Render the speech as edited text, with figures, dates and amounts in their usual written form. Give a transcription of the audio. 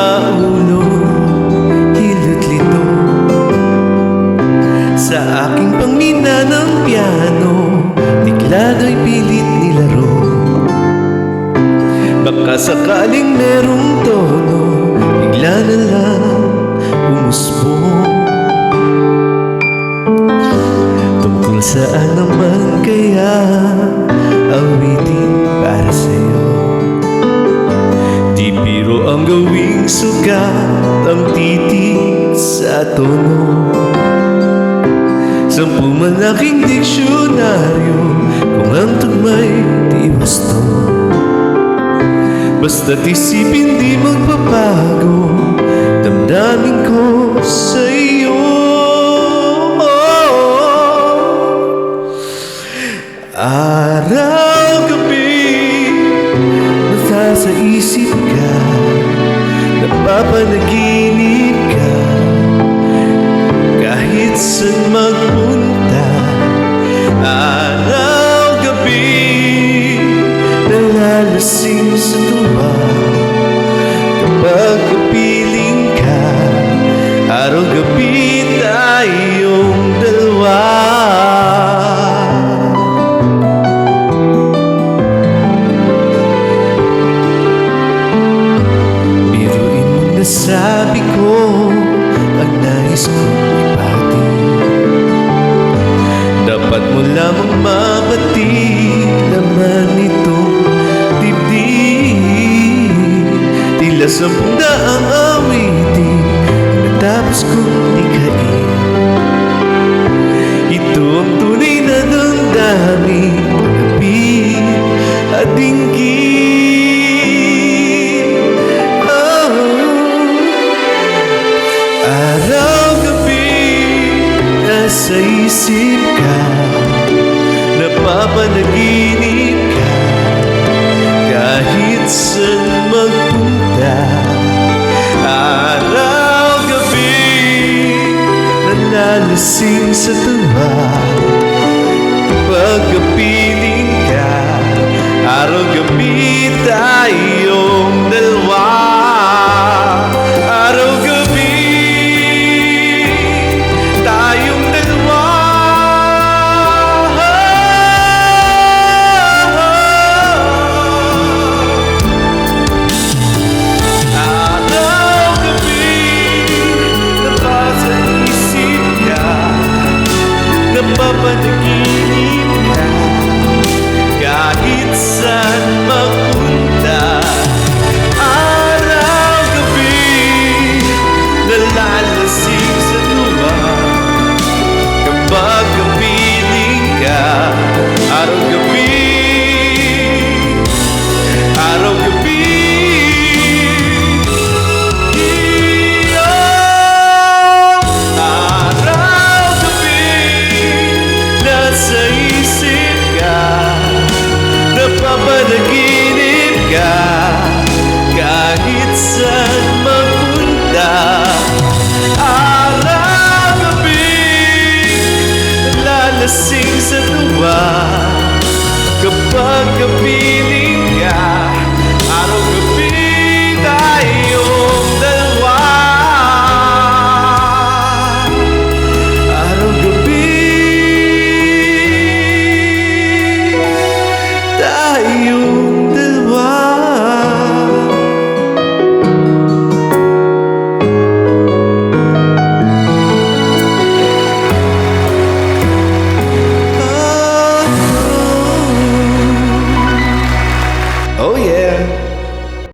sa ulo, hilot lito sa aking pangmina ng piano, tiklado'y pilit nilaro. Baka sakaling merong tono, bigla na lang umusbong. Tungkol saan naman kaya awitin para sa'yo? Di biro ang gawing sugat, ang titig sa tono. 10 malaking diksyonaryo kung ang tugma'y di gusto. Basta't isipin di magbabago, damdamin ko sa iyo. Araw-gabi nasa sa isip ka, napapanaginip ka, kahit saan magpunta. Araw-gabi nalalasing sa tuwa, kapag kapiling ka, araw-gabi tayong dalawa. Biruin mong nasabi ko ang nais kong ipati. Dapat mo lamang mabatid laman nitong dibdib. Tila 10 daang awitin natapos kong likhain. Ito ang tunay na damdamin, pag-ibig at dinggin. Oh. Araw-gabi nasa isip ka, napapanaginip ka, kahit saan magpunta. Araw-gabi nalalasing sa tuwa, kapag kapiling ka, araw-gabi tayong dalawa. Araw-gabi tayong dalawa. Araw-gabi nasa isip ka, napapanaginip ka, kahit saan magpunta. Araw-gabi nalalasing sa tuwa, kapag kapiling ka, araw-gabi, araw-gabi. Araw-gabi nasa isip ka, napapanaginip ka, kahit saan magpunta. Araw-gabi nalalasing sa tuwa, kapag kapiling